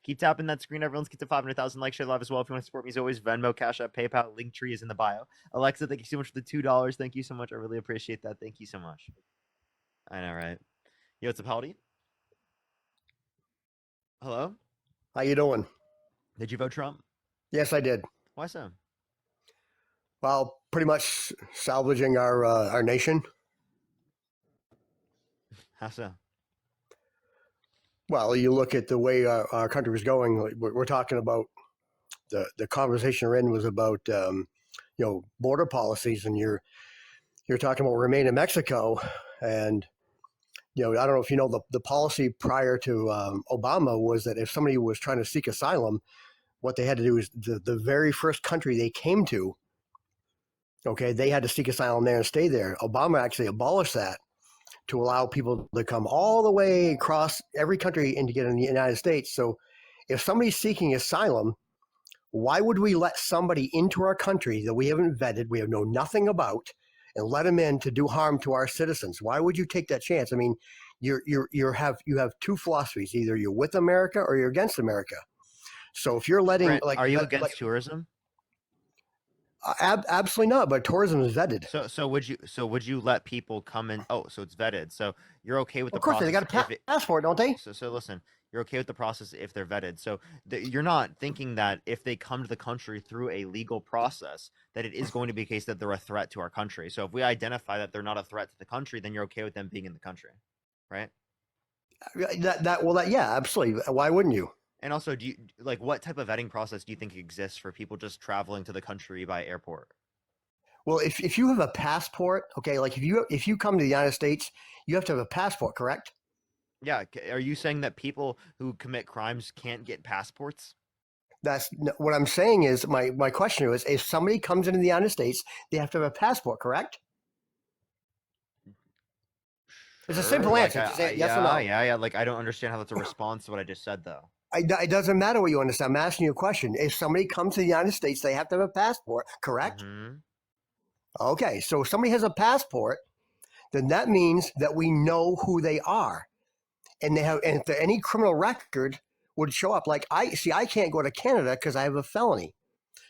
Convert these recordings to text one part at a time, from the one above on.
Keep tapping that screen. Everyone's get to 500,000 likes, share live as well. If you want to support me, as always, Venmo, Cash App, PayPal, link tree is in the bio. Alexa, thank you so much for the $2. Thank you so much. I really appreciate that. Thank you so much. I know, right? Yo, what's up, Howdy? Hello? How you doing? Did you vote Trump? Yes, I did. Why so? Well, pretty much salvaging our nation. How so? Well, you look at the way our country was going. We're talking about the conversation we're in was about border policies, and you're talking about remain in Mexico, and I don't know if you know the policy prior to Obama was that if somebody was trying to seek asylum, what they had to do is the very first country they came to, okay, they had to seek asylum there and stay there. Obama actually abolished that to allow people to come all the way across every country and to get in the United States. So if somebody's seeking asylum, why would we let somebody into our country that we haven't vetted, we have know nothing about, and let them in to do harm to our citizens? Why would you take that chance? I mean, you have two philosophies: either you're with America or you're against America. So if you're letting, Brent, are you against tourism? Absolutely not. But tourism is vetted. So would you let people come in? Oh, so it's vetted. So you're okay with the Of course, they process got a passport, don't they? so listen, you're okay with the process if they're vetted. So you're not thinking that if they come to the country through a legal process, that it is going to be a case that they're a threat to our country. So if we identify that they're not a threat to the country, then you're okay with them being in the country, right? Yeah, absolutely. Why wouldn't you? And also, do you like what type of vetting process do you think exists for people just traveling to the country by airport? Well, if you have a passport, okay, like if you come to the United States, you have to have a passport, correct? Yeah, are you saying that people who commit crimes can't get passports? That's what I'm saying. Is my question is, if somebody comes into the United States, they have to have a passport, correct? It's a Sure. simple Like, answer. Just say yes or yeah, no. yeah, yeah. Like, I don't understand how that's a response to what I just said, though. It doesn't matter what you understand. I'm asking you a question. If somebody comes to the United States, they have to have a passport, correct? Mm-hmm. Okay, so if somebody has a passport, then that means that we know who they are, and if any criminal record would show up. Like I can't go to Canada because I have a felony.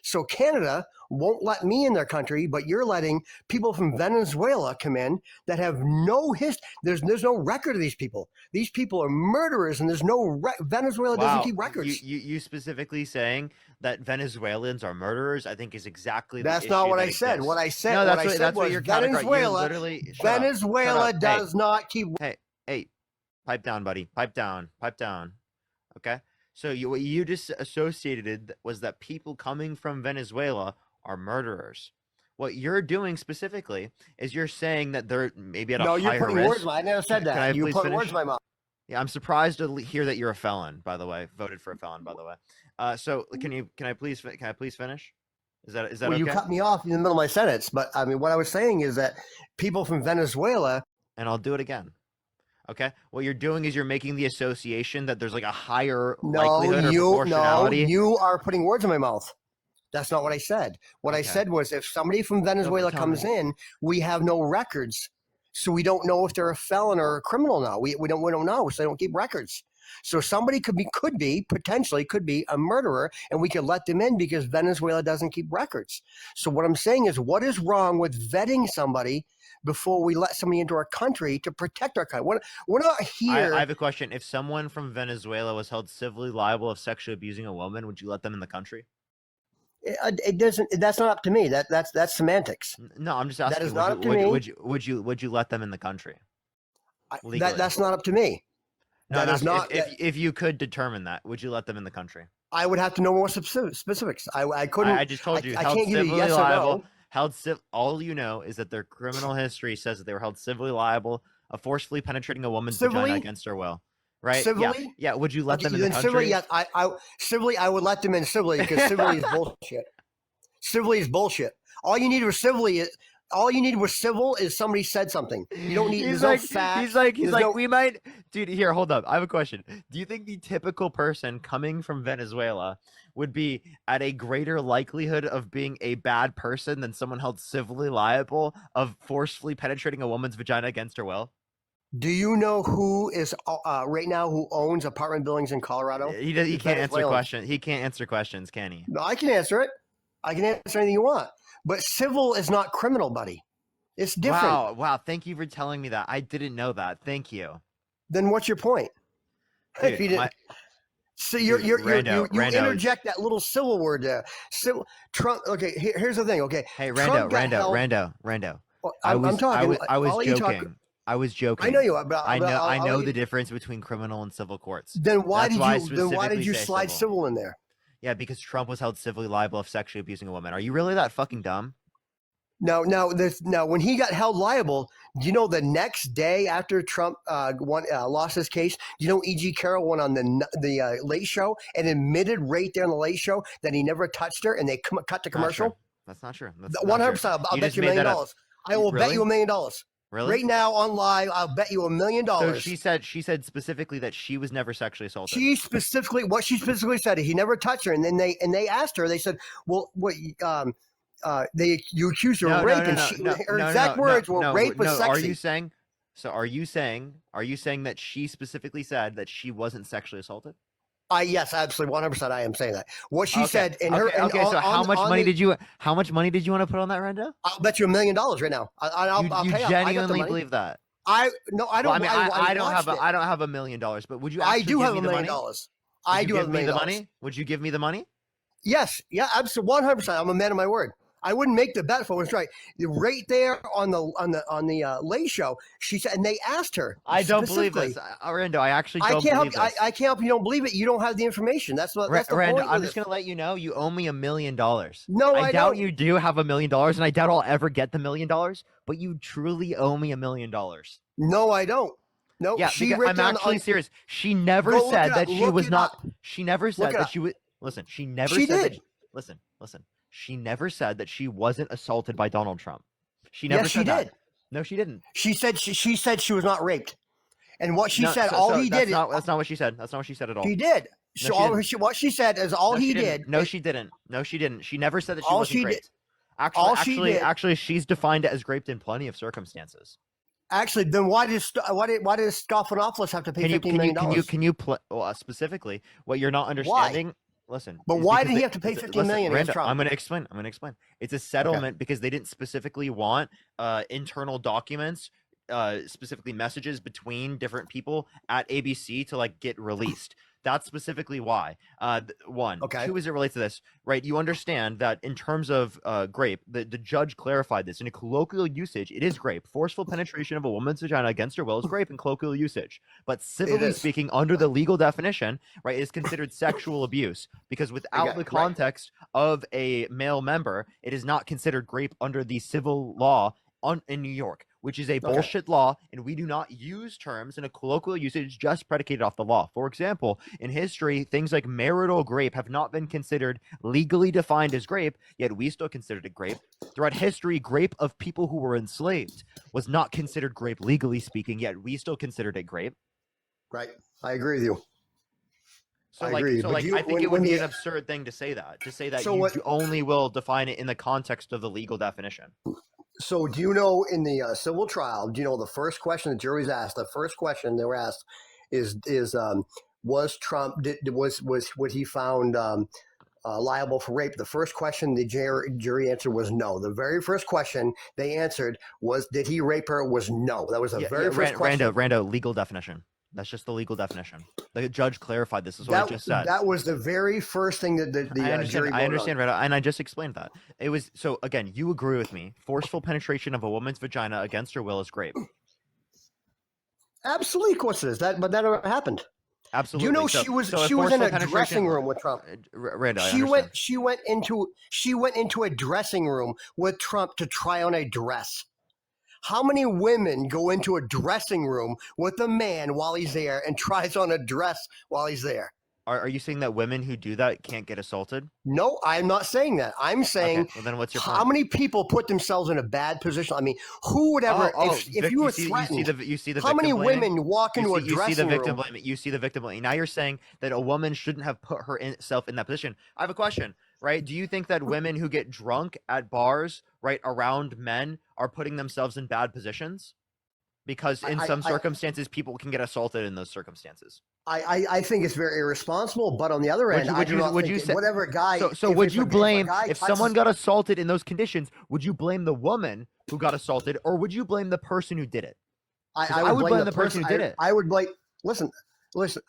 So Canada won't let me in their country, but you're letting people from Venezuela come in that have no history. There's no record of these people. These people are murderers, and there's no Venezuela doesn't Wow, keep records. you specifically saying that Venezuelans are murderers, I think is exactly the That's not issue what that I said. exists. No, What I said that's what was you're categorizing. You Venezuela. literally shut up, shut Venezuela up. Hey, does not keep. hey, pipe down, buddy, pipe down, pipe down. Okay. So what you just associated was that people coming from Venezuela are murderers. What you're doing specifically is you're saying that they're maybe at a No, you're higher putting words. risk. I never said Can that. I You please put words finish? in my mouth. Yeah, I'm surprised to hear that you're a felon. By the way, voted for a felon. By the way, so can I please finish? Is that Well, you okay? cut me off in the middle of my sentence, but I mean, what I was saying is that people from Venezuela. And I'll do it again. Okay. What you're doing is you're making the association that there's like a higher No, likelihood or proportionality. you are putting words in my mouth. That's not what I said. What I Okay. said was if somebody from Venezuela Tell me. comes in, we have no records. So we don't know if they're a felon or a criminal now. We don't know. So they don't keep records. So somebody potentially could be a murderer, and we could let them in because Venezuela doesn't keep records. So what I'm saying is, what is wrong with vetting somebody before we let somebody into our country to protect our country? We're not here. I have a question. If someone from Venezuela was held civilly liable of sexually abusing a woman, would you let them in the country? It doesn't. That's not up to me. That's semantics. No, I'm just That is asking. not up to me. Would you let them in the country legally? That's not up to me. No, That I'm is asking not. if you could determine that, would you let them in the country? I would have to know more specifics. I couldn't. I just told you I held can't give you civilly yes or liable. no. All you know is that their criminal history says that they were held civilly liable of forcefully penetrating a woman's vagina Civilly, against her will. Right? Yeah, civilly. yeah. Would you let Okay, them in the then civilly, country? yes. Civilly, I would let them in civilly because civilly is bullshit. Civilly is bullshit. All you need was civilly. All you need was civil is somebody said something. You don't need. He's There's no like, facts. he's like, we might, dude. Here, hold up. I have a question. Do you think the typical person coming from Venezuela would be at a greater likelihood of being a bad person than someone held civilly liable of forcefully penetrating a woman's vagina against her will? Do you know who is right now who owns apartment buildings in Colorado? He does. He It's can't answer Venezuelans. questions. He can't answer questions, can he? No, I can answer it. I can answer anything you want. But civil is not criminal, buddy. It's different. Wow. Wow. Thank you for telling me that. I didn't know that. Thank you, Then what's your point? If dude. you didn't, so Dude, you Rando. interject that little civil word there. Civil Trump. Okay, here's the thing. Okay, Hey, Trump got held. Rando. Well, I'm talking. I was I'll let you talk. joking. I was I know joking. you are, but I I'll let know you. the difference between criminal and civil courts. Then why That's did why I you? Then why did specifically you say slide civil. civil in there? Yeah, because Trump was held civilly liable of sexually abusing a woman. Are you really that fucking dumb? Now, when he got held liable, do you know the next day after Trump lost his case, do you know E.G. Carroll went on the Late Show and admitted right there on the Late Show that he never touched her, and they cut the Not true. commercial? That's not true. That's One not hundred true. percent. I'll You bet just you a made million that up. dollars. I will bet you Really? $1,000,000 Really? right now on live. I'll bet you So $1,000,000. she said specifically that she was never sexually assaulted. What she specifically said, he never touched her, and then they asked her. They said, "Well, what?" You accused her of No, no, rape, no, and no, no, her no, exact no, no, words were, no, "Rape was no. Are you sexy." saying? Are you saying that she specifically said that she wasn't sexually assaulted? Yes, absolutely, 100%. I am saying that. What she Okay, said in her okay, and okay. So on the, how much money did you want to put on that, Renda? I'll bet you $1,000,000 right now. I'll You pay up. I got the genuinely money. believe that? I no, I Well, I don't. mean, I watched it. I don't have $1,000,000, but would you I actually do give have me a the million money? dollars. Would I you do have give a me million the dollars. money? Would you give me the money? Yes, yeah, absolutely, 100%. I'm a man of my word. I wouldn't make the bet if I was right. Right there on the Late Show, she said, and they asked her I don't believe this, specifically. Rendo. I actually I don't can't help believe you. this. I can't help you. Don't believe it. You don't have the information. That's the Rando, point I'm with just this. gonna let you know you owe me $1,000,000. No, I I doubt don't. you do have $1,000,000, and I doubt I'll ever get the $1,000,000. But you truly owe me $1,000,000. No, I don't. No, Yeah, she because right I'm there on the actually serious. She never go look it said up. that she Look was it not. up. She never Look said it that up. she was. Listen, she never She said that. did. Listen. She never said that she wasn't assaulted by Donald Trump. She never Yes, she said that. did. No, she didn't. She said she was not raped. And what she No, said, all he did is that's not what she said. That's not what she said at all. she did. No, So she didn't. what she said is all No, she he didn't. did. No, she didn't. No, she didn't. She never said that she All wasn't she did. raped. All she did. Actually, she's defined it as raped in plenty of circumstances. Actually, then why did Scoffenopoulos have to pay $15 million? Specifically what you're not Why? understanding? Listen, But is why because did he have to pay 15 million against Randa, Trump? I'm going to explain. I'm going to explain. It's a Okay. settlement because they didn't specifically want internal documents, specifically messages between different people at ABC to like get released. That's specifically why. One. Okay. Two, as it relates to this, right? You understand that in terms of grape, the judge clarified this. In a colloquial usage, it is grape. Forceful penetration of a woman's vagina against her will is grape in colloquial usage. But civilly speaking, under the legal definition, right, is considered sexual abuse because without the context of a male member, it is not considered grape under the civil law in New York, which is a bullshit law, and we do not use terms in a colloquial usage just predicated off the law. For example, in history, things like marital grape have not been considered legally defined as grape, yet we still considered it grape. Throughout history, grape of people who were enslaved was not considered grape legally speaking, yet we still considered it grape. Right. I agree with you. So I think it would be an absurd thing to say that. To say that you only will define it in the context of the legal definition. So do you know in the civil trial, do you know the first question the jury's asked, the first question they were asked is was Trump, was he found liable for rape? The first question the jury answered was no. The very first question they answered was, did he rape her? Was no. That was the very first question. Rando, legal definition. That's just the legal definition. The judge clarified this. Is what I just said. That was the very first thing that the jury voted I understand, Rando, and I just explained that. It was so again. You agree with me? Forceful penetration of a woman's vagina against her will is grape. Absolutely, of course it is. But that never happened. Absolutely. Do you know she was in a dressing room with Trump? Rando, she went into a dressing room with Trump to try on a dress. How many women go into a dressing room with a man while he's there and tries on a dress while he's there? Are you saying that women who do that can't get assaulted? No, I'm not saying that. I'm saying, well, then what's your point? How many people put themselves in a bad position? I mean, who would ever, if you were threatened, you see the how many women walk into a dressing room? You see the victim blaming. Now you're saying that a woman shouldn't have put herself in that position. I have a question, right? Do you think that women who get drunk at bars, right, around men are putting themselves in bad positions? because in I, some I, circumstances people can get assaulted in those circumstances. I think it's very irresponsible. But on the other Would end, you I would do you not would think you that say whatever guy, so would you if a blame guy if someone touches, got assaulted in those conditions, would you blame the woman who got assaulted or would you blame the person who did it? Because I I would would blame blame the the person person. who did it. I would blame. Listen, listen.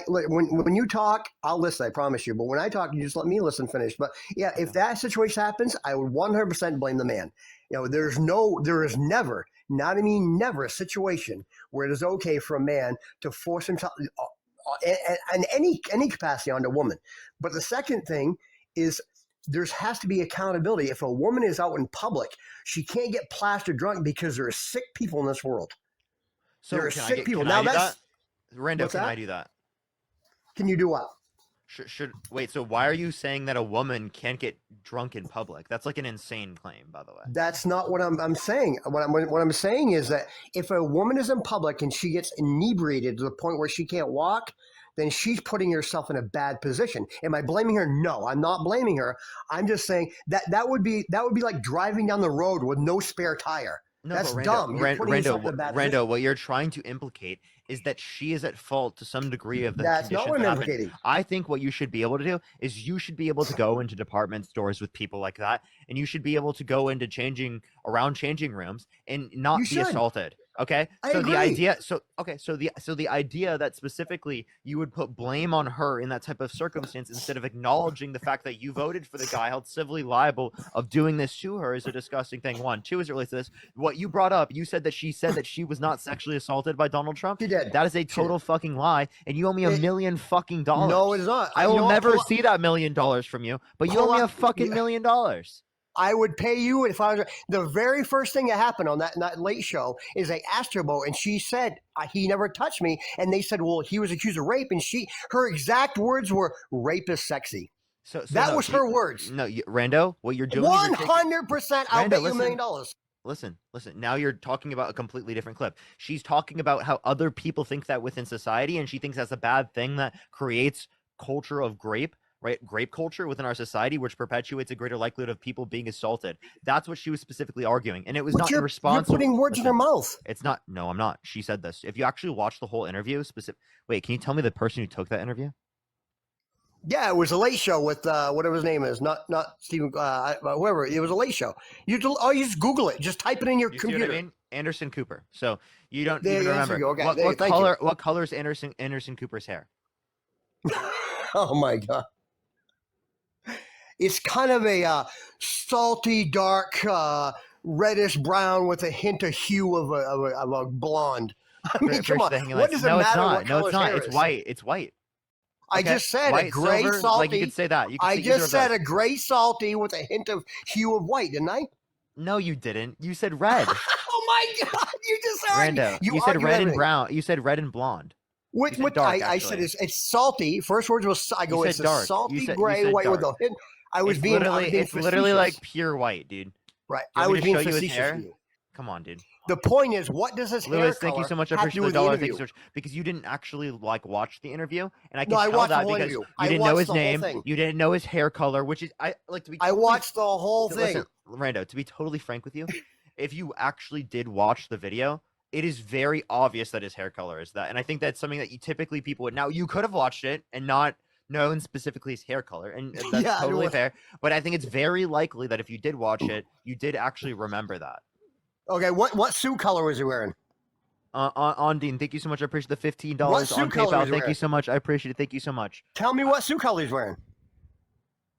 When you talk, I'll listen. I promise you. But when I talk, you just let me listen, finish. But yeah, if Okay. that situation happens, I would 100% blame the man. There is never, not I mean never, a situation where it is okay for a man to force himself in any capacity on a woman. But the second thing is there has to be accountability. If a woman is out in public, she can't get plastered drunk because there are sick people in this world. There So are sick people. can I Now do that? that's Rando, what's can I that? do that? Can you do what? Should wait, so why are you saying that a woman can't get drunk in public? That's like an insane claim, by the way. That's not what I'm saying. What I'm saying is that if a woman is in public and she gets inebriated to the point where she can't walk, then she's putting herself in a bad position. Am I blaming her? No, I'm not blaming her. I'm just saying that would be like driving down the road with no spare tire. No, but That's dumb. You're putting yourself in a bad Rando, position. what you're trying to implicate is that she is at fault to some degree of the That's not conditions what that I'm happen. advocating. I think what you should be able to do is you should be able to go into department stores with people like that, and you should be able to go into changing rooms and You not be should. assaulted. Okay, I so the agree. idea, so the idea that specifically you would put blame on her in that type of circumstance instead of acknowledging the fact that you voted for the guy held civilly liable of doing this to her is a disgusting thing. One, two, as it relates to this, what you brought up, you said that she was not sexually assaulted by Donald Trump. She did. That is a She did. total fucking lie, and you owe me a It, million fucking no, it is dollars. not. I You will know what? never see that $1 million from you, but you owe Pull me a up. fucking $1 million. I would pay you if I was the very first thing that happened on that late show is they asked her about, and she said he never touched me, and they said, well, he was accused of rape, and her exact words were, "Rape is sexy." So That no, was her words. no, Rando, what you're doing is you're taking 100%. I'll Rando, bet you $1 million. listen. Now you're talking about a completely different clip. She's talking about how other people think that within society, and she thinks that's a bad thing that creates culture of grape, right? Grape culture within our society, which perpetuates a greater likelihood of people being assaulted. That's what she was specifically arguing, and it was But not in you're response to. putting words in her Listen, mouth. it's not. No, I'm not. She said this. If you actually watch the whole interview, Wait, can you tell me the person who took that interview? Yeah, it was a late show with whatever his name is, not Stephen, whoever. It was a late show. You just Google it. Just type it in your You see what I computer. mean? Anderson Cooper. So you don't There, even yes, remember you go. Okay, what there, what thank you. color what color is Anderson Cooper's hair? Oh my god. It's kind of a salty, dark, reddish brown with a hint of hue of a blonde. I mean, come First on. thing, What like, does it no, it's matter not. what No, color it's his not. hair It's is? white. It's white. I Okay, just said a white, gray silver. Like you salty. could say that. You could I say either just of said those. a gray salty with a hint of hue of white, didn't I? No, you didn't. You said red. Oh my god! You just argue. Rando. You You said argue red and everything. brown. You said red and blonde. You said What dark, I said actually. is it's salty. First words was I You go. It's said a dark. salty You gray said white with a dark. hint. I was being It's literally facetious. like pure white, dude. Right. Do you I want was me to being show you his facetious with hair? you. Come on, dude. The point is, what does his hair Lewis, thank you color so much. I have to do appreciate the with the dollar. Thank you interview? so much. Because you didn't actually like watch the interview, and I No, can I tell watched the that whole because interview. you I didn't know watched his the whole name, thing. you didn't know his hair color, which is I like to be. I Totally, watched the whole thing. listen, Rando. To be totally frank with you, if you actually did watch the video, it is very obvious that his hair color is that, and I think that's something that you typically people would. Now you could have watched it and not known specifically his hair color, and that's Yeah, totally fair. But I think it's very likely that if you did watch it, you did actually remember that. Okay, what suit color was he wearing? On Dean, thank you so much. I appreciate the $15 What on suit color PayPal. was he Thank you wearing? so much. I appreciate it. Thank you so much. Tell me what suit color he's wearing.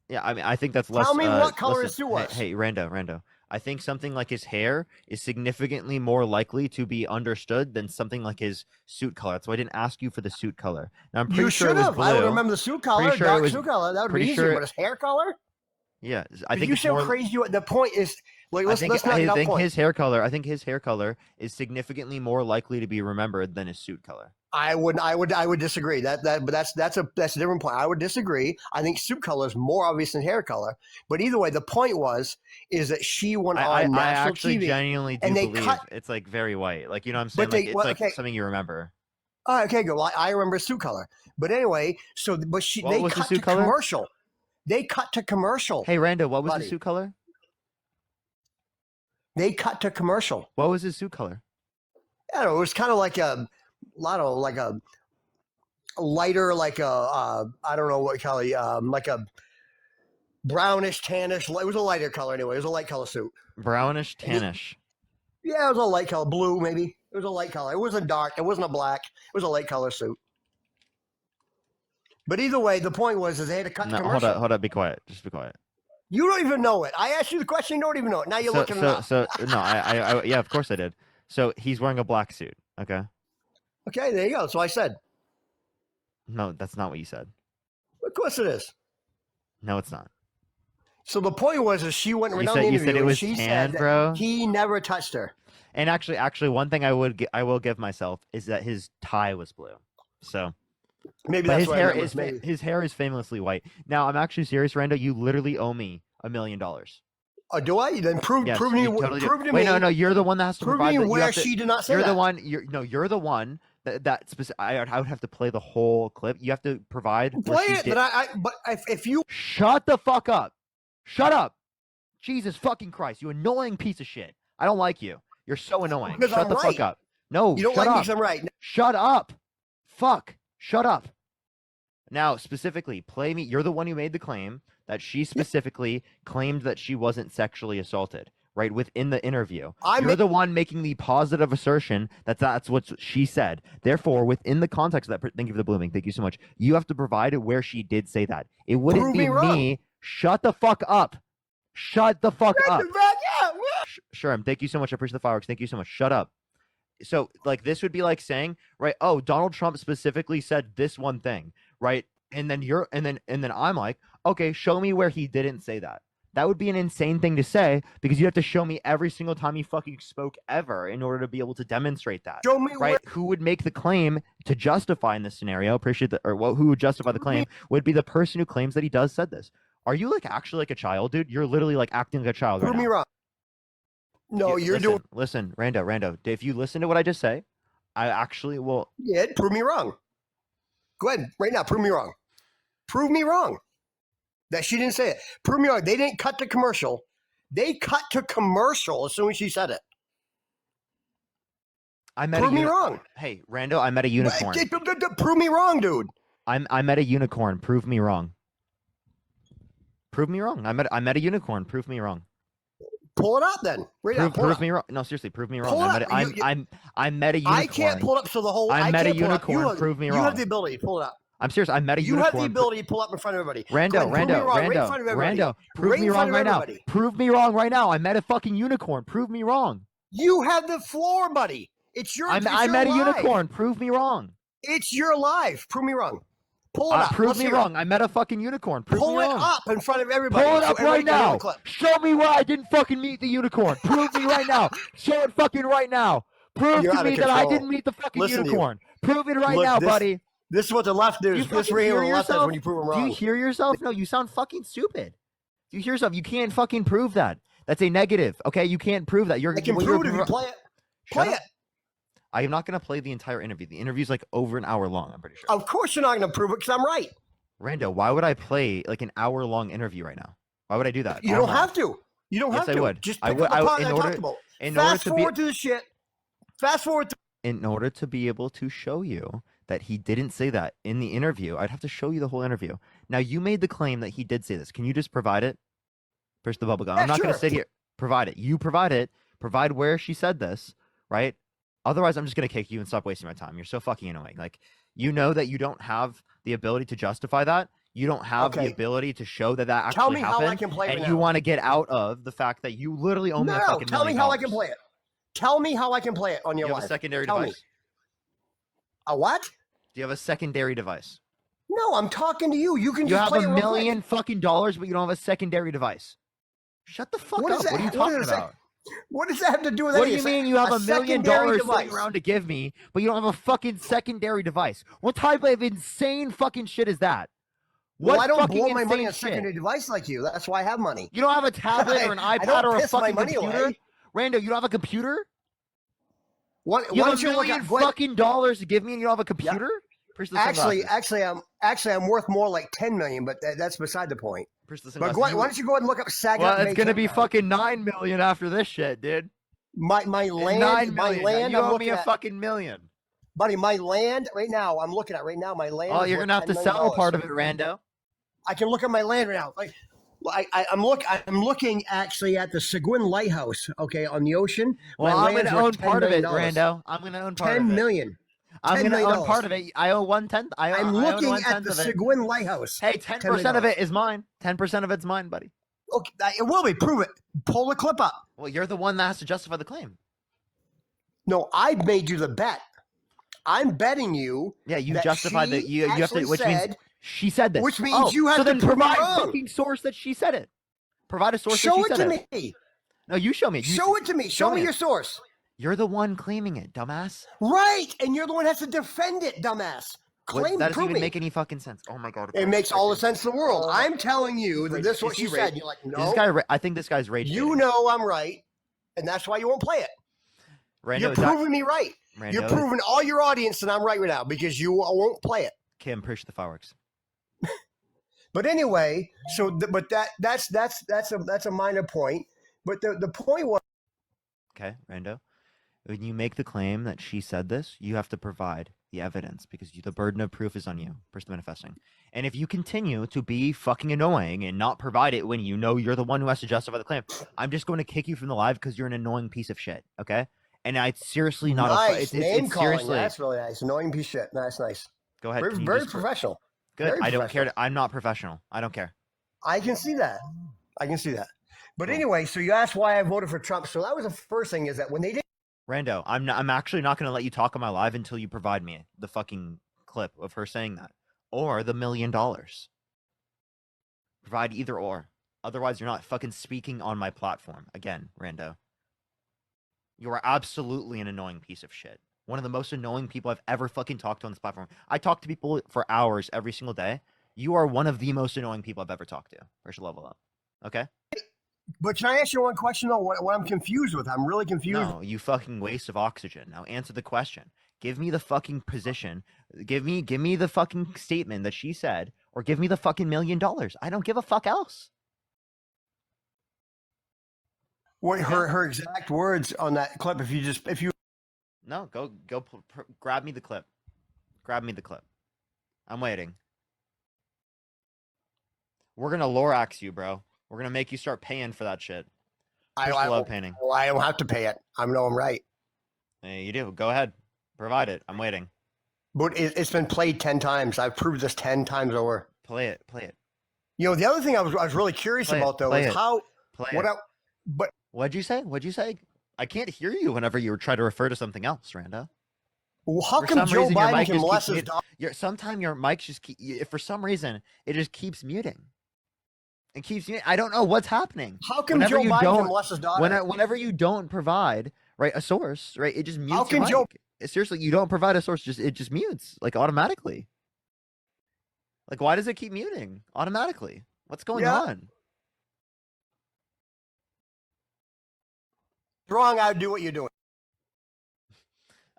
Yeah, I mean, I think that's less. Tell me what color listen, his suit was. Hey, Rando. I think something like his hair is significantly more likely to be understood than something like his suit color. That's why I didn't ask you for the suit color. Now I'm pretty You sure should it was have. blue. I would remember the suit color, Pretty sure it dark was- suit color. That would be pretty easier. sure- But his hair color? Yeah, I But think you it's sound more. crazy. The point is, like, let's not get off point. his hair color. I think his hair color is significantly more likely to be remembered than his suit color. I would disagree. But that's a different point. I would disagree. I think suit color is more obvious than hair color. But either way, the point is that she went on I national actually TV. genuinely do and they believe cut- it's like very white. Like, you know what I'm saying? But they- Like, it's well, like okay. something you remember. Oh, okay, good. Well, I remember suit color. But anyway, What they was the cut suit to color? commercial. They cut to commercial. Hey, Rando, what was Buddy. his suit color? They cut to commercial. What was his suit color? I don't know. It was kind of like a lot of like a lighter, like a I don't know what color, like a brownish, tannish. It was a lighter color anyway. It was a light color suit. Brownish, And he, tannish. yeah, it was a light color, blue maybe. It was a light color. It wasn't dark. It wasn't a black. It was a light color suit. But either way, the point was is they had to cut the No, commercial. hold up, be quiet. Just be quiet. You don't even know it. I asked you the question. You don't even know it. Now you're looking it up. No, yeah, of course I did. So he's wearing a black suit. Okay. Okay, there you go. So I said. No, that's not what you said. Of course it is. No, it's not. So the point was is she went right on the You interview said it and was she tan, said bro. that he never touched her. And actually, one thing I will give myself is that his tie was blue. So Maybe but that's his what hair I remember. is Maybe. his hair is famously white. Now I'm actually serious, Rando. You literally owe me $1 million. Oh, do I? Then prove Yes, to you me. totally do. Prove to Wait, me. no, you're the one that has to Prove provide. me That you where have to, she did not say you're that. the one. You're the one that specific. I would have to play the whole clip. You have to provide. Play it, but if you Shut the fuck up. Shut up. Jesus fucking Christ, you annoying piece of shit. I don't like you. You're so annoying. Because Shut I'm the right. fuck up. No, you don't shut like up. me because I'm right. Shut up. Fuck. Shut up. Now, specifically, play me. You're the one who made the claim that she specifically claimed that she wasn't sexually assaulted, right? Within the interview. You're the one making the positive assertion that that's what she said. Therefore, within the context of that, thank you for the blooming. Thank you so much. You have to provide where she did say that. It wouldn't be me. Shut the fuck up. Shut the fuck up. Sure, thank you so much. I appreciate the fireworks. Thank you so much. Shut up. So, like, this would be like saying, right? Oh, Donald Trump specifically said this one thing, right? And then I'm like, okay, show me where he didn't say that. That would be an insane thing to say because you have to show me every single time he fucking spoke ever in order to be able to demonstrate that. Show me right? Who would make the claim to justify in this scenario? Who would justify the claim would be the person who claims that he does said this. Are you like actually like a child, dude? You're literally like acting like a child right now. Prove me wrong. No, you're doing. Listen, Rando. If you listen to what I just say, I actually will. Yeah, prove me wrong. Go ahead, right now. Prove me wrong. Prove me wrong. That she didn't say it. Prove me wrong. They didn't cut the commercial. They cut to commercial as soon as she said it. Prove me wrong. Hey, Rando, I met a unicorn. Prove me wrong, dude. I met a unicorn. Prove me wrong. Prove me wrong. I met a unicorn. Prove me wrong. Pull it up then. Prove me wrong. No, seriously, prove me wrong. I met a unicorn. I can't pull it up so the whole. I met a unicorn. Prove me wrong. You have the ability. Pull it up. I'm serious. I met a unicorn. You have the ability to pull up in front of everybody. Rando. Prove me wrong right now. Prove me wrong right now. I met a fucking unicorn. Prove me wrong. You have the floor, buddy. It's your. I met a unicorn. Prove me wrong. It's your life. Prove me wrong. Pull it up. Prove me wrong. I met a fucking unicorn. Prove me wrong. Pull it up in front of everybody. Pull it up right now. Show me where I didn't fucking meet the unicorn. Prove me right now. Show it fucking right now. Prove to me that I didn't meet the fucking unicorn. Prove it right now, buddy. This is what the left does. This right here on the left is when you prove them wrong. Do you hear yourself? No, you sound fucking stupid. Do you hear yourself? You can't fucking prove that. That's a negative. Okay, you can't prove that. I can prove it if you play it. Play it. I am not going to play the entire interview. The interview is like over an hour long, I'm pretty sure. Of course you're not going to prove it because I'm right. Rando, why would I play like an hour-long interview right now? Why would I do that? You don't have to. You don't have to. Yes, I would. Just pick up the part I talked about. Fast forward to the shit. Fast forward to... In order to be able to show you that he didn't say that in the interview, I'd have to show you the whole interview. Now, you made the claim that he did say this. Can you just provide it? Push the bubble gum. I'm not going to sit here. Provide it. You provide it. Provide where she said this, right? Otherwise, I'm just going to kick you and stop wasting my time. You're so fucking annoying. Like, you know that you don't have the ability to justify that. You don't have the ability to show that that actually happened. Tell me how I can play it. And you want to get out of the fact that you literally own that fucking $1 million. Tell me how I can play it. Tell me how I can play it on your life. Do you have a secondary device? A what? Do you have a secondary device? No, I'm talking to you. You can just play it. You have $1 million fucking dollars, but you don't have a secondary device. Shut the fuck up. What are you talking about? What does that have to do with anything? What do you mean you have $1 million sitting around to give me, but you don't have a fucking secondary device? What type of insane fucking shit is that? Well, I don't blow my money on a secondary device like you. That's why I have money. You don't have a tablet or an iPad or a fucking computer? Rando, you don't have a computer? You have $1 million fucking dollars to give me and you don't have a computer? Actually, I'm worth more like 10 million, but that's beside the point. But why don't you go ahead and look up Sagat? Well, it's gonna be fucking 9 million after this shit, dude. My It's land, 9 million. You I'm owe me looking a at, fucking million. buddy. My land right now, I'm looking at right now. My land Oh, is you're worth gonna have to sell a $10 million. part of it, Rando. I can look at my land right now. Like, I'm looking actually at the Seguin Lighthouse. Okay, on the ocean. My Well, I'm land's gonna worth own $10 part of million. it, Rando. I'm gonna own part of 10 it. million. I'm $10 gonna million own part dollars. of it. I owe 1/10. I'm I own looking one at tenth the of it. Seguin Lighthouse. Hey, $10 million. 10% of it is mine. 10% of it's mine, buddy. Okay, it will be. Prove it. Pull the clip up. Well, you're the one that has to justify the claim. No, I made you the bet. I'm betting you. Yeah, you that justify she that you have to, actually which means said, she said this. which means you have so to then prove me provide wrong. fucking source that she said it. Provide a source that she Show it said to it. me. No, you show me. Show it to me. Show me your source. You're the one claiming it, dumbass. Right, and you're the one that has to defend it, dumbass. Claim, that doesn't prove even me. make any fucking sense. Oh my god. It makes all the sense in the world. Oh, I'm telling you that this is what she said. And you're like, no. This guy, I think this guy's rage. You know I'm right, and that's why you won't play it. Rando, You're proving me right. Rando, You're proving all your audience that I'm right right now because you won't play it. Kim, push the fireworks. But anyway, but that's a minor point. But the point was, Okay, Rando. When you make the claim that she said this, you have to provide the evidence because the burden of proof is on you, person manifesting. And if you continue to be fucking annoying and not provide it when you know you're the one who has to justify the claim, I'm just going to kick you from the live because you're an annoying piece of shit. Okay? And I seriously not nice name calling. Seriously. That's really nice. Annoying piece of shit. That's nice. Go ahead. Very professional. Good. Very I don't professional. care. I'm not professional. I don't care. I can see that. But anyway, so you asked why I voted for Trump. So that was the first thing, is that when they did. Rando, I'm actually not going to let you talk on my live until you provide me the fucking clip of her saying that, or the $1 million. Provide either or. Otherwise, you're not fucking speaking on my platform. Again, Rando. You are absolutely an annoying piece of shit. One of the most annoying people I've ever fucking talked to on this platform. I talk to people for hours every single day. You are one of the most annoying people I've ever talked to. First level up. Okay? But can I ask you one question, though? What I'm confused with? I'm really confused. No, you fucking waste of oxygen. Now answer the question. Give me the fucking position. Give me the fucking statement that she said, or give me the fucking $1 million. I don't give a fuck else. What her exact words on that clip? If you. No, go grab me the clip. Grab me the clip. I'm waiting. We're gonna Lorax you, bro. We're gonna make you start paying for that shit. I love painting. Well, I don't have to pay it. I know I'm right. Hey, you do. Go ahead. Provide it. I'm waiting. But it's been played 10 times. I've proved this 10 times over. Play it. Play it. You know, the other thing I was really curious about, though, is how. But what'd you say? What'd you say? I can't hear you whenever you try to refer to something else, Randa. Well, how come Joe Biden can molest his dog? Sometimes your mic just for some reason it just keeps muting. It keeps muting. I don't know what's happening. How come Joe Biden can molest his daughter? Whenever you don't provide a source, right, it just mutes. How can your mic. Seriously, you don't provide a source, it just mutes like automatically. Like, why does it keep muting automatically? What's going on? Wrong, I would do what you're doing.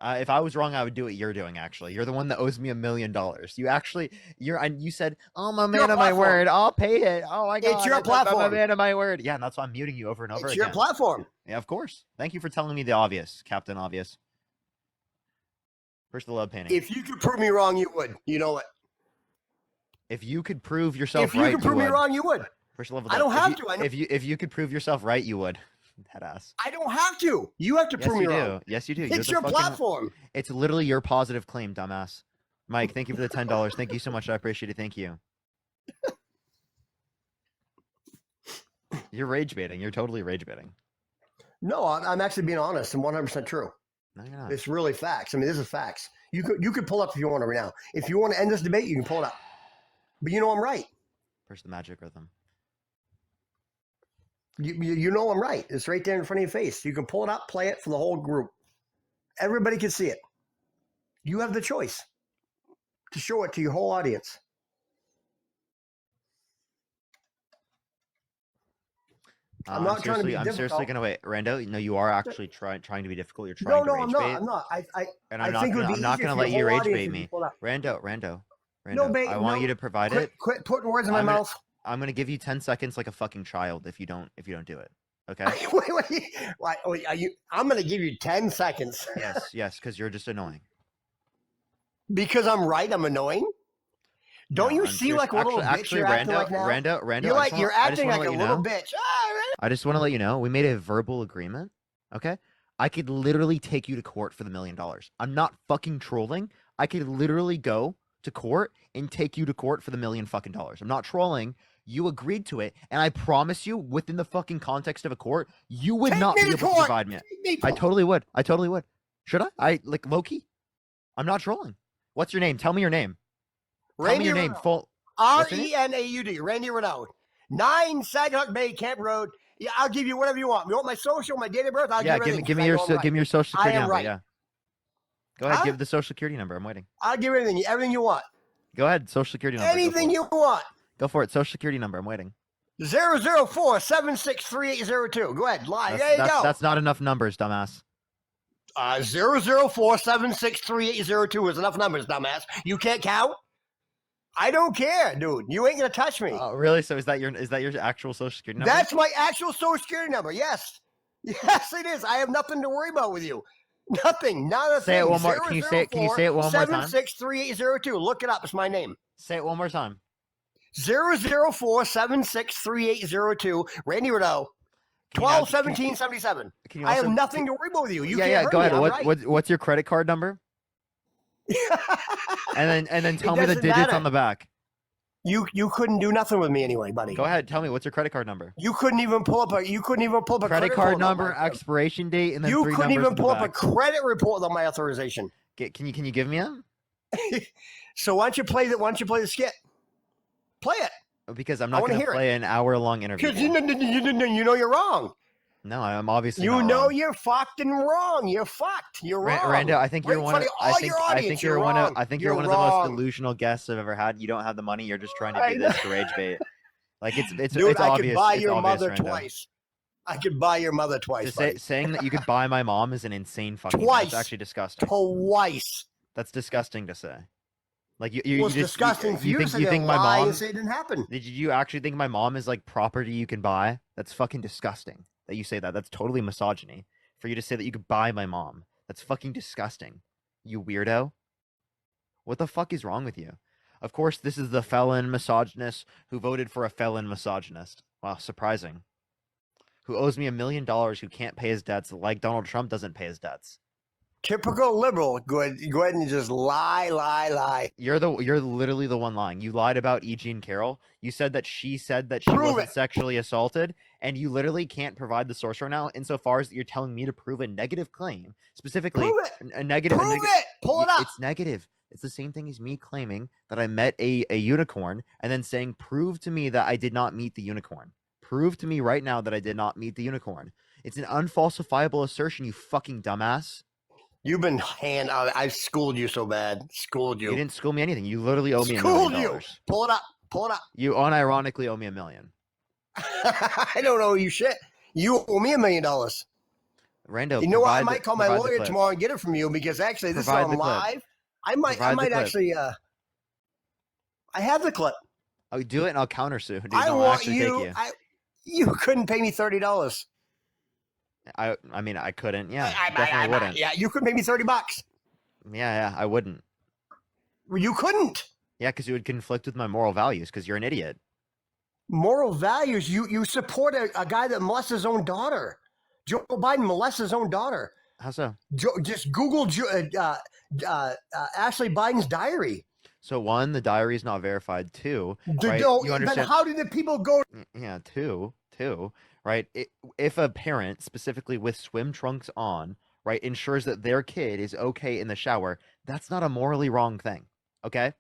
If I was wrong, I would do what you're doing. Actually, you're the one that owes me $1 million. You said, "Oh, I'm a man of my word. I'll pay it." Oh my god, it's your platform. I'm a man of my word. Yeah, and that's why I'm muting you over and over again. It's your platform. Yeah, of course. Thank you for telling me the obvious, Captain Obvious. First, the love painting. If you could prove me wrong, you would. You know what? If you could prove yourself right, if you could prove me wrong, you would. First level. I don't have to. If you could prove yourself right, you would. That ass. I don't have to. You have to prove me wrong. Yes, you do. It's your platform. It's literally your positive claim, dumbass. Mike, thank you for the $10. Thank you so much. I appreciate it. Thank you. You're rage baiting. You're totally rage baiting. No, I'm actually being honest and 100% true. No, you're not. It's really facts. I mean, this is facts. You could pull up if you want to right now. If you want to end this debate, you can pull it up. But you know I'm right. Push the magic rhythm. You know I'm right. It's right there in front of your face. You can pull it up, play it for the whole group. Everybody can see it. You have the choice to show it to your whole audience. I'm not trying to be difficult. I'm seriously gonna wait, Rando. No, you are actually trying to be difficult. You're trying to rage bait. I'm not. I'm not gonna let you rage bait me, Rando. No bait. I want you to provide it. Quit putting words in my mouth. I'm gonna give you 10 seconds like a fucking child if you don't do it. Okay. Wait, I'm going to give you 10 seconds. Yes, because you're just annoying. Because I'm right, I'm annoying. Don't No, you I'm see serious. like what little bitch Actually, you're acting like now? Rando, You're I just acting want to like let a you little know. bitch. I just want to let you know we made a verbal agreement. Okay, I could literally take you to court for the $1,000,000. I'm not fucking trolling. I could literally go to court and take you to court for the $1,000,000. I'm not trolling. You agreed to it, and I promise you, within the fucking context of a court, you would Take not me be to able to court. provide me. Take I me. totally would. I totally would. Should I? I like low key. I'm not trolling. What's your name? Tell me your name. Tell me Randy your name. Renaud. Full. What's your name? Renaud. Randy Renaud. 9 Saginaw Bay, Camp Road. Yeah, I'll give you whatever you want. You want my social, my date of birth? I'll give Yeah, you everything. give Because me I your know I'm right. give me your social I security am number. right. Yeah, go ahead. Huh? Give the social security number. I'm waiting. I'll give you everything you want. Go ahead. Social security number. Go Anything for it. you want. Go for it. Social security number. I'm waiting. 004-763-802. Go ahead. Lie. There you go. That's not enough numbers, dumbass. 004-763-802 is enough numbers, dumbass. You can't count? I don't care, dude. You ain't gonna touch me. Oh, really? So is that your actual social security number? That's my actual social security number. Yes. Yes, it is. I have nothing to worry about with you. Nothing. Not a Say thing. it one more. Can you say it? Can you say it one more time? 763-802. Look it up. It's my name. Say it one more time. 004-763-802. Randy Renaud. 12-17-77. I have nothing to worry about with you. You can't hurt go me. ahead. I'm right. What's your credit card number? And then tell me the digits matter. on the back. You couldn't do nothing with me anyway, buddy. Go ahead. Tell me what's your credit card number. You couldn't even pull up a Credit card number, expiration date, and then you three couldn't numbers even on the pull up a back. credit report on my authorization. Can you give me a? So why don't you play the skit? Play it. Because I'm not going to play an hour-long interview. Because you know you're wrong. No, I'm obviously you not know wrong. You're fucking wrong. You're fucked. You're wrong. Rando, I think you're one. I think you're one of the most delusional guests I've ever had. You don't have the money. You're just trying to do this to rage bait. Like it's Dude, it's I obvious. Could buy it's your obvious, mother Rando. twice. I could buy your mother twice. Saying that you could buy my mom is an insane fucking. Twice. That's actually disgusting. Twice. That's disgusting to say. Like it's disgusting for you to think my mom? Say it didn't happen. Did you actually think my mom is like property you can buy? That's fucking disgusting. That you say that. That's totally misogyny. For you to say that you could buy my mom. That's fucking disgusting. You weirdo. What the fuck is wrong with you? Of course, this is the felon misogynist who voted for a felon misogynist. Wow, surprising. Who owes me $1,000,000 who can't pay his debts like Donald Trump doesn't pay his debts. Typical liberal. Go ahead and just lie. You're literally the one lying. You lied about E. Jean Carroll. You said that she wasn't sexually assaulted, and you literally can't provide the source right now insofar as you're telling me to prove a negative claim. Specifically, a negative. Prove it. Pull it up. It's negative. It's the same thing as me claiming that I met a unicorn and then saying, prove to me that I did not meet the unicorn. Prove to me right now that I did not meet the unicorn. It's an unfalsifiable assertion, you fucking dumbass. You've been I schooled you so bad. Schooled you. You didn't school me anything. You literally owe me $1,000,000. Pull it up. You unironically owe me $1 million. I don't owe you shit. You owe me $1 million. Rando, you know what? I might call my lawyer tomorrow and get it from you because actually this is on live. I might actually. I have the clip. I'll do it and I'll countersue. Dude, I want you. You couldn't pay me $30. I mean, I couldn't. Yeah, definitely wouldn't. Yeah, you couldn't pay me $30. Yeah, I wouldn't. You couldn't. Yeah, because it would conflict with my moral values. Because you're an idiot. Moral values? You support a guy that molests his own daughter. Joe Biden molests his own daughter. How so? Just Google Ashley Biden's diary. So one, the diary is not verified. Two, right? You understand? Then how did the people go? Yeah, two, right? If a parent, specifically with swim trunks on, right, ensures that their kid is okay in the shower, that's not a morally wrong thing, okay?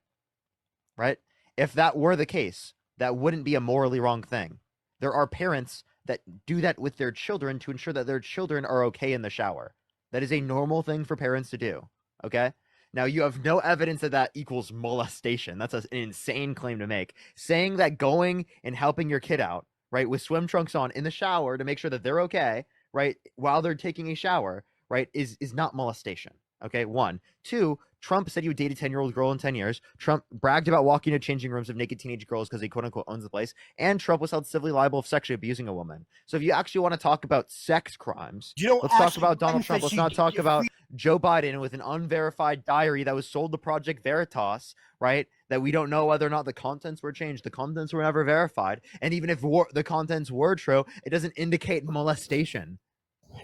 Right? If that were the case, that wouldn't be a morally wrong thing. There are parents that do that with their children to ensure that their children are okay in the shower. That is a normal thing for parents to do, okay? Now, you have no evidence that that equals molestation. That's an insane claim to make. Saying that going and helping your kid out, right, with swim trunks on in the shower to make sure that they're okay, right, while they're taking a shower, right, is not molestation, okay? One. Two, Trump said he would date a 10-year-old girl in 10 years. Trump bragged about walking into changing rooms of naked teenage girls because he quote unquote owns the place. And Trump was held civilly liable of sexually abusing a woman. So if you actually want to talk about sex crimes, let's talk about Donald Trump. Let's not talk about Joe Biden with an unverified diary that was sold to Project Veritas, right? That we don't know whether or not the contents were changed. The contents were never verified. And even if the contents were true, it doesn't indicate molestation.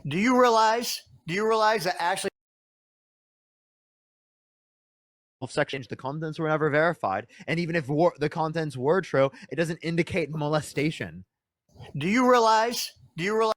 Do you realize that actually section the contents were never verified, and even if the contents were true, it doesn't indicate molestation. do you realize